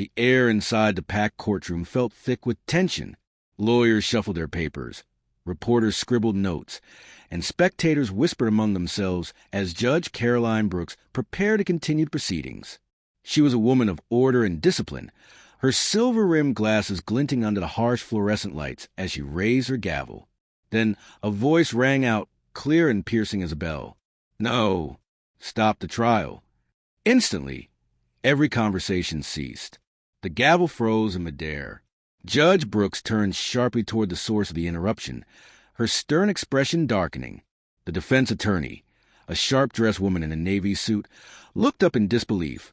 The air inside the packed courtroom felt thick with tension. Lawyers shuffled their papers. Reporters scribbled notes, and spectators whispered among themselves as Judge Caroline Brooks prepared to continue proceedings. She was a woman of order and discipline, her silver-rimmed glasses glinting under the harsh fluorescent lights as she raised her gavel. Then a voice rang out, clear and piercing as a bell. "No! Stop the trial!" Instantly, every conversation ceased. The gavel froze in midair. Judge Brooks turned sharply toward the source of the interruption, her stern expression darkening. The defense attorney, a sharp-dressed woman in a navy suit, looked up in disbelief,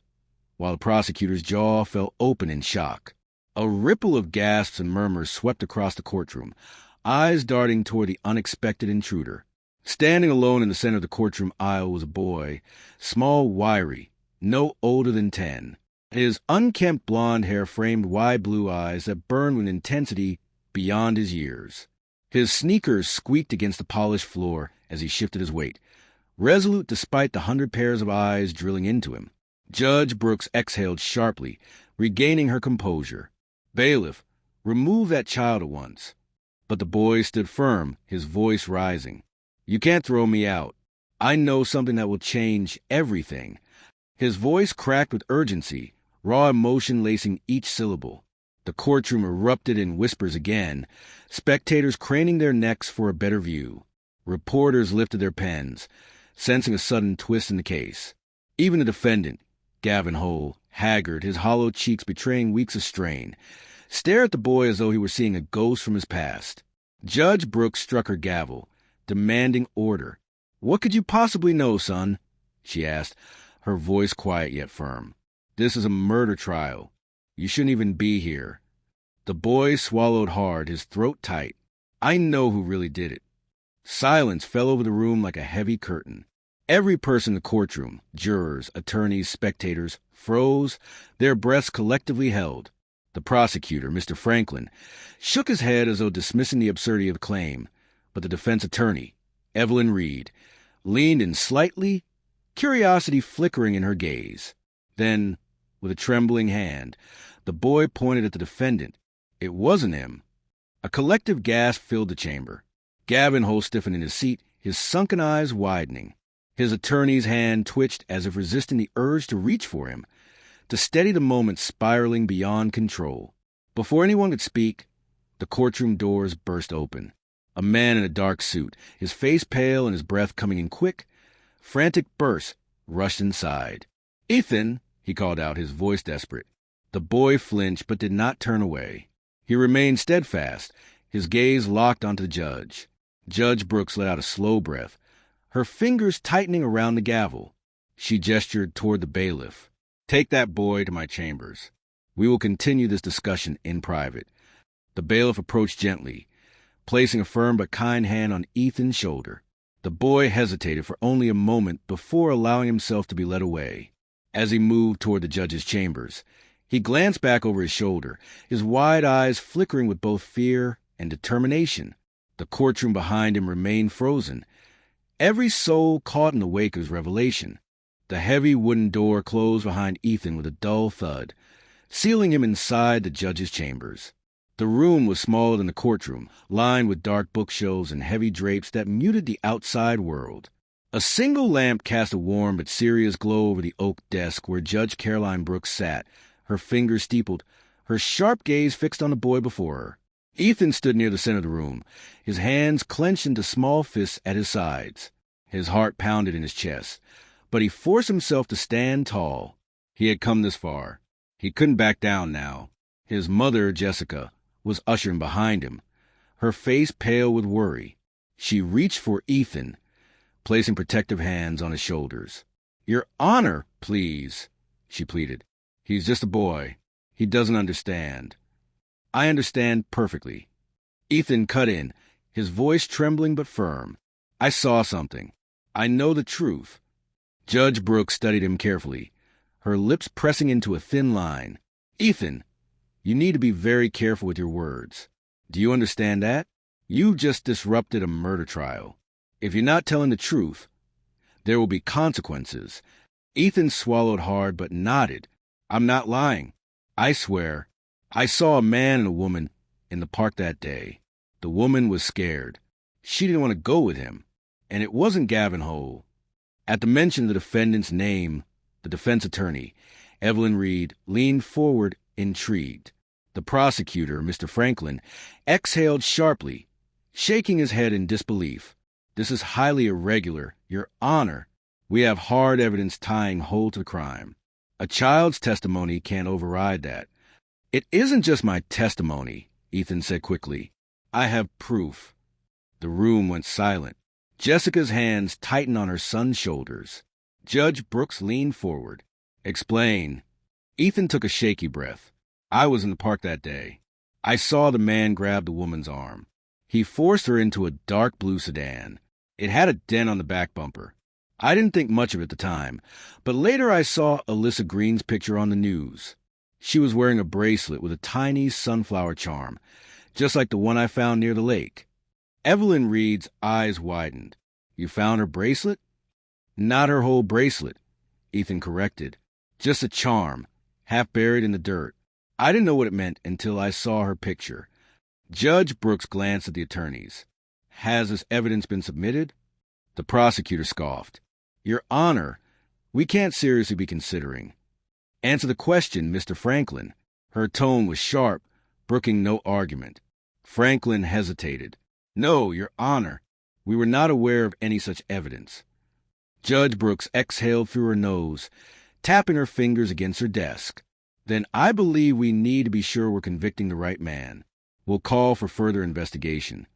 while the prosecutor's jaw fell open in shock. A ripple of gasps and murmurs swept across the courtroom, eyes darting toward the unexpected intruder. Standing alone in the center of the courtroom aisle was a boy, small, wiry, no older than 10. His unkempt blonde hair framed wide blue eyes that burned with intensity beyond his years. His sneakers squeaked against the polished floor as he shifted his weight, resolute despite the 100 pairs of eyes drilling into him. Judge Brooks exhaled sharply, regaining her composure. "Bailiff, remove that child at once." But the boy stood firm, his voice rising. "You can't throw me out. I know something that will change everything." His voice cracked with urgency, raw emotion lacing each syllable. The courtroom erupted in whispers again, spectators craning their necks for a better view. Reporters lifted their pens, sensing a sudden twist in the case. Even the defendant, Gavin Hull, haggard, his hollow cheeks betraying weeks of strain, stared at the boy as though he were seeing a ghost from his past. Judge Brooks struck her gavel, demanding order. "What could you possibly know, son?" she asked, her voice quiet yet firm. "This is a murder trial. You shouldn't even be here." The boy swallowed hard, his throat tight. "I know who really did it." Silence fell over the room like a heavy curtain. Every person in the courtroom, jurors, attorneys, spectators, froze, their breaths collectively held. The prosecutor, Mr. Franklin, shook his head as though dismissing the absurdity of the claim, but the defense attorney, Evelyn Reed, leaned in slightly, curiosity flickering in her gaze. Then, with a trembling hand, the boy pointed at the defendant. It wasn't him. A collective gasp filled the chamber. Gavin Hull stiffened in his seat, his sunken eyes widening. His attorney's hand twitched as if resisting the urge to reach for him, to steady the moment spiraling beyond control. Before anyone could speak, the courtroom doors burst open. A man in a dark suit, his face pale and his breath coming in quick, frantic bursts, rushed inside. "Ethan!" he called out, his voice desperate. The boy flinched but did not turn away. He remained steadfast, his gaze locked onto the judge. Judge Brooks let out a slow breath, her fingers tightening around the gavel. She gestured toward the bailiff. "Take that boy to my chambers. We will continue this discussion in private." The bailiff approached gently, placing a firm but kind hand on Ethan's shoulder. The boy hesitated for only a moment before allowing himself to be led away. As he moved toward the judge's chambers, he glanced back over his shoulder, his wide eyes flickering with both fear and determination. The courtroom behind him remained frozen, every soul caught in the wake of his revelation. The heavy wooden door closed behind Ethan with a dull thud, sealing him inside the judge's chambers. The room was smaller than the courtroom, lined with dark bookshelves and heavy drapes that muted the outside world. A single lamp cast a warm but serious glow over the oak desk where Judge Caroline Brooks sat, her fingers steepled, her sharp gaze fixed on the boy before her. Ethan stood near the center of the room, his hands clenched into small fists at his sides. His heart pounded in his chest, but he forced himself to stand tall. He had come this far. He couldn't back down now. His mother, Jessica, was ushering behind him, her face pale with worry. She reached for Ethan, placing protective hands on his shoulders. "Your Honor, please," she pleaded. "He's just a boy. He doesn't understand." "I understand perfectly." Ethan cut in, his voice trembling but firm. "I saw something. I know the truth." Judge Brooks studied him carefully, her lips pressing into a thin line. "Ethan, you need to be very careful with your words. Do you understand that? You've just disrupted a murder trial. If you're not telling the truth, there will be consequences." Ethan swallowed hard but nodded. "I'm not lying. I swear, I saw a man and a woman in the park that day. The woman was scared. She didn't want to go with him. And it wasn't Gavin Hole. At the mention of the defendant's name, the defense attorney, Evelyn Reed, leaned forward, intrigued. The prosecutor, Mr. Franklin, exhaled sharply, shaking his head in disbelief. This is highly irregular, Your Honor. We have hard evidence tying Hole to the crime. A child's testimony can't override that. It isn't just my testimony, Ethan said quickly. I have proof. The room went silent. Jessica's hands tightened on her son's shoulders. Judge Brooks leaned forward. Explain. Ethan took a shaky breath. I was in the park that day. I saw the man grab the woman's arm. He forced her into a dark blue sedan. It had a dent on the back bumper. I didn't think much of it at the time, but later I saw Alyssa Green's picture on the news. She was wearing a bracelet with a tiny sunflower charm, just like the one I found near the lake. Evelyn Reed's eyes widened. You found her bracelet? Not her whole bracelet, Ethan corrected. Just a charm, half buried in the dirt. I didn't know what it meant until I saw her picture. Judge Brooks glanced at the attorneys. Has this evidence been submitted? The prosecutor scoffed. Your Honor, we can't seriously be considering. Answer the question, Mr. Franklin. Her tone was sharp, brooking no argument. Franklin hesitated. No, Your Honor. We were not aware of any such evidence. Judge Brooks exhaled through her nose, tapping her fingers against her desk. Then I believe we need to be sure we're convicting the right man. We'll call for further investigation.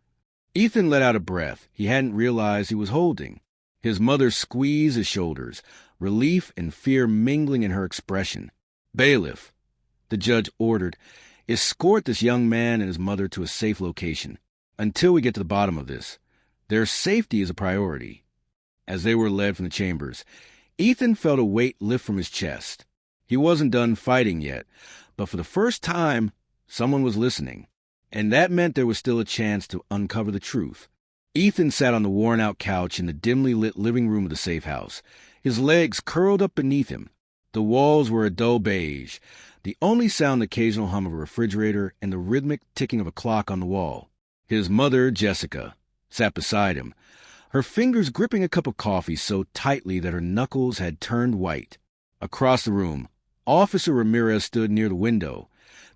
Ethan let out a breath he hadn't realized he was holding. His mother squeezed his shoulders, relief and fear mingling in her expression. Bailiff, the judge ordered, escort this young man and his mother to a safe location. Until we get to the bottom of this, their safety is a priority. As they were led from the chambers, Ethan felt a weight lift from his chest. He wasn't done fighting yet, but for the first time, someone was listening. And that meant there was still a chance to uncover the truth. Ethan sat on the worn-out couch in the dimly lit living room of the safe house, his legs curled up beneath him. The walls were a dull beige, the only sound the occasional hum of a refrigerator and the rhythmic ticking of a clock on the wall. His mother, Jessica, sat beside him, her fingers gripping a cup of coffee so tightly that her knuckles had turned white. Across the room, Officer Ramirez stood near the window,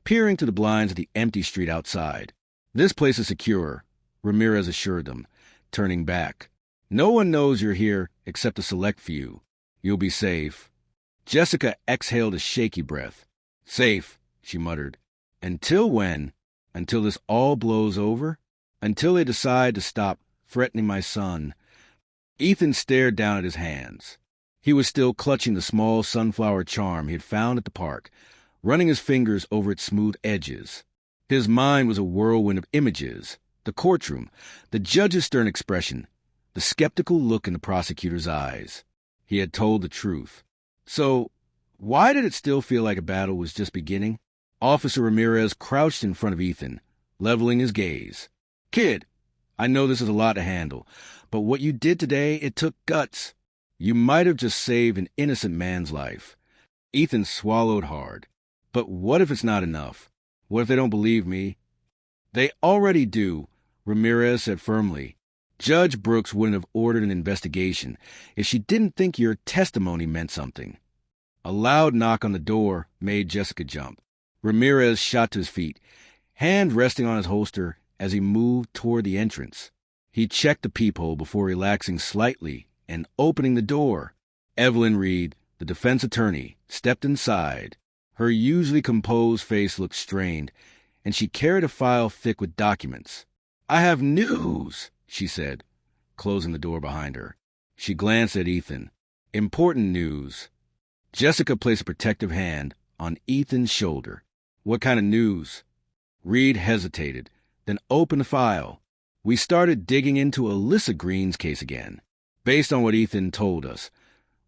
peering to the blinds of the empty street outside. This place is secure, Ramirez assured them, turning back. No one knows you're here except a select few. You'll be safe. Jessica exhaled a shaky breath. Safe, she muttered. Until when? Until this all blows over? Until they decide to stop threatening my son. Ethan stared down at his hands. He was still clutching the small sunflower charm he had found at the park, running his fingers over its smooth edges. His mind was a whirlwind of images. The courtroom, the judge's stern expression, the skeptical look in the prosecutor's eyes. He had told the truth. So, why did it still feel like a battle was just beginning? Officer Ramirez crouched in front of Ethan, leveling his gaze. Kid, I know this is a lot to handle, but what you did today, it took guts. You might have just saved an innocent man's life. Ethan swallowed hard. But what if it's not enough? What if they don't believe me? They already do, Ramirez said firmly. Judge Brooks wouldn't have ordered an investigation if she didn't think your testimony meant something. A loud knock on the door made Jessica jump. Ramirez shot to his feet, hand resting on his holster as he moved toward the entrance. He checked the peephole before relaxing slightly and opening the door. Evelyn Reed, the defense attorney, stepped inside. Her usually composed face looked strained, and she carried a file thick with documents. I have news, she said, closing the door behind her. She glanced at Ethan. Important news. Jessica placed a protective hand on Ethan's shoulder. What kind of news? Reed hesitated, then opened the file. We started digging into Alyssa Green's case again. Based on what Ethan told us,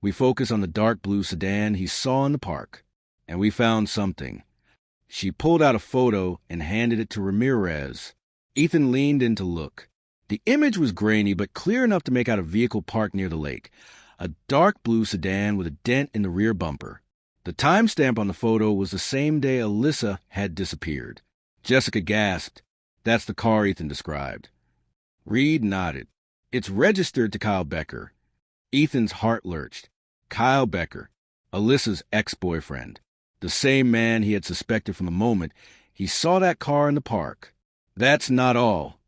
we focused on the dark blue sedan he saw in the park, and we found something. She pulled out a photo and handed it to Ramirez. Ethan leaned in to look. The image was grainy but clear enough to make out a vehicle parked near the lake, a dark blue sedan with a dent in the rear bumper. The timestamp on the photo was the same day Alyssa had disappeared. Jessica gasped. That's the car Ethan described. Reed nodded. It's registered to Kyle Becker. Ethan's heart lurched. Kyle Becker, Alyssa's ex-boyfriend. The same man he had suspected from the moment he saw that car in the park. That's not all,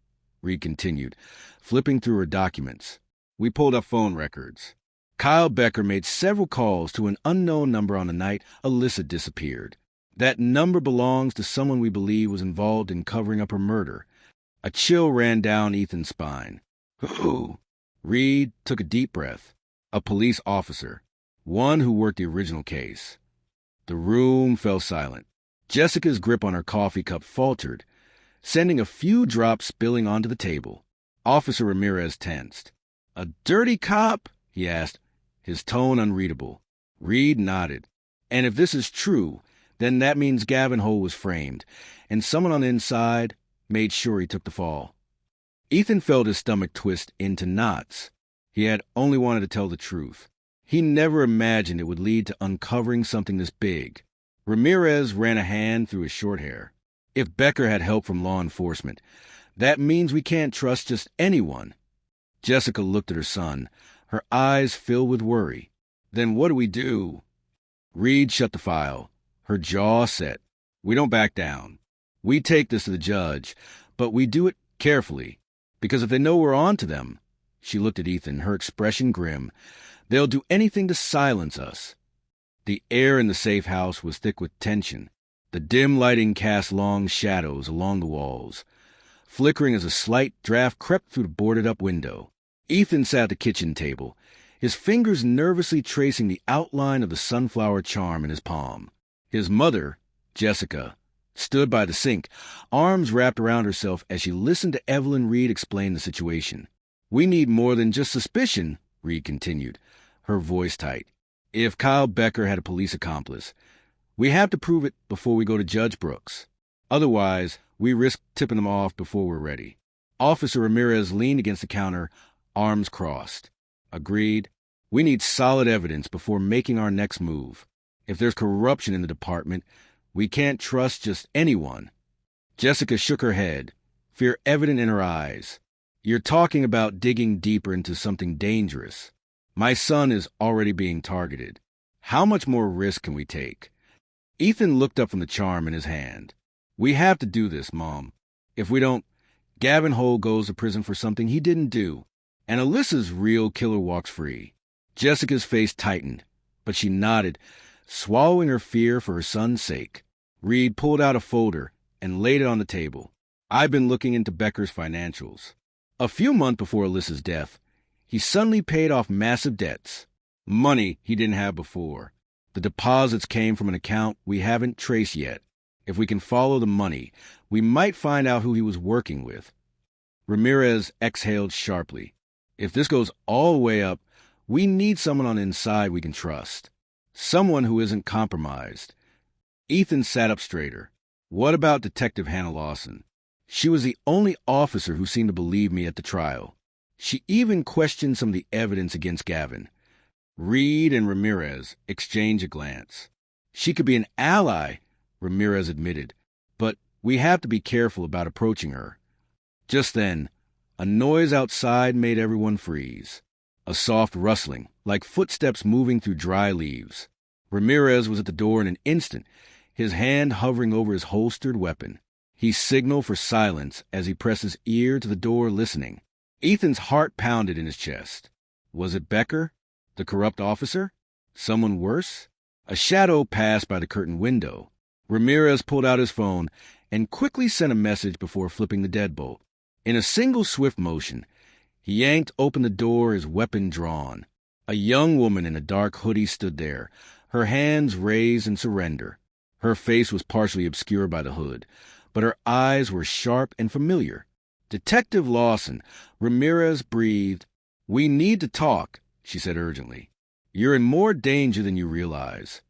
Reed continued, flipping through her documents. We pulled up phone records. Kyle Becker made several calls to an unknown number on the night Alyssa disappeared. That number belongs to someone we believe was involved in covering up her murder. A chill ran down Ethan's spine. Who? Reed took a deep breath. A police officer. One who worked the original case. The room fell silent. Jessica's grip on her coffee cup faltered, sending a few drops spilling onto the table. Officer Ramirez tensed. A dirty cop? He asked, his tone unreadable. Reed nodded. And if this is true, then that means Gavin Hull was framed, and someone on the inside made sure he took the fall. Ethan felt his stomach twist into knots. He had only wanted to tell the truth. He never imagined it would lead to uncovering something this big. Ramirez ran a hand through his short hair. If Becker had help from law enforcement, that means we can't trust just anyone. Jessica looked at her son, her eyes filled with worry. Then what do we do? Reed shut the file, her jaw set. We don't back down. We take this to the judge, but we do it carefully, because if they know we're on to them, she looked at Ethan, her expression grim, they'll do anything to silence us. The air in the safe house was thick with tension. The dim lighting cast long shadows along the walls, flickering as a slight draft crept through the boarded-up window. Ethan sat at the kitchen table, his fingers nervously tracing the outline of the sunflower charm in his palm. His mother, Jessica, stood by the sink, arms wrapped around herself as she listened to Evelyn Reed explain the situation. We need more than just suspicion, Reed continued, her voice tight. If Kyle Becker had a police accomplice, we have to prove it before we go to Judge Brooks. Otherwise, we risk tipping them off before we're ready. Officer Ramirez leaned against the counter, arms crossed. Agreed. We need solid evidence before making our next move. If there's corruption in the department, we can't trust just anyone. Jessica shook her head, fear evident in her eyes. You're talking about digging deeper into something dangerous. My son is already being targeted. How much more risk can we take? Ethan looked up from the charm in his hand. We have to do this, Mom. If we don't, Gavin Hull goes to prison for something he didn't do, and Alyssa's real killer walks free. Jessica's face tightened, but she nodded, swallowing her fear for her son's sake. Reed pulled out a folder and laid it on the table. I've been looking into Becker's financials. A few months before Alyssa's death, he suddenly paid off massive debts. Money he didn't have before. The deposits came from an account we haven't traced yet. If we can follow the money, we might find out who he was working with. Ramirez exhaled sharply. If this goes all the way up, we need someone on the inside we can trust. Someone who isn't compromised. Ethan sat up straighter. What about Detective Hannah Lawson? She was the only officer who seemed to believe me at the trial. She even questioned some of the evidence against Gavin. Reed and Ramirez exchanged a glance. She could be an ally, Ramirez admitted, but we have to be careful about approaching her. Just then, a noise outside made everyone freeze. A soft rustling, like footsteps moving through dry leaves. Ramirez was at the door in an instant, his hand hovering over his holstered weapon. He signaled for silence as he pressed his ear to the door, listening. Ethan's heart pounded in his chest. Was it Becker? The corrupt officer? Someone worse? A shadow passed by the curtained window. Ramirez pulled out his phone and quickly sent a message before flipping the deadbolt. In a single swift motion, he yanked open the door, his weapon drawn. A young woman in a dark hoodie stood there, her hands raised in surrender. Her face was partially obscured by the hood, but her eyes were sharp and familiar. Detective Lawson, Ramirez breathed. We need to talk, she said urgently. You're in more danger than you realize.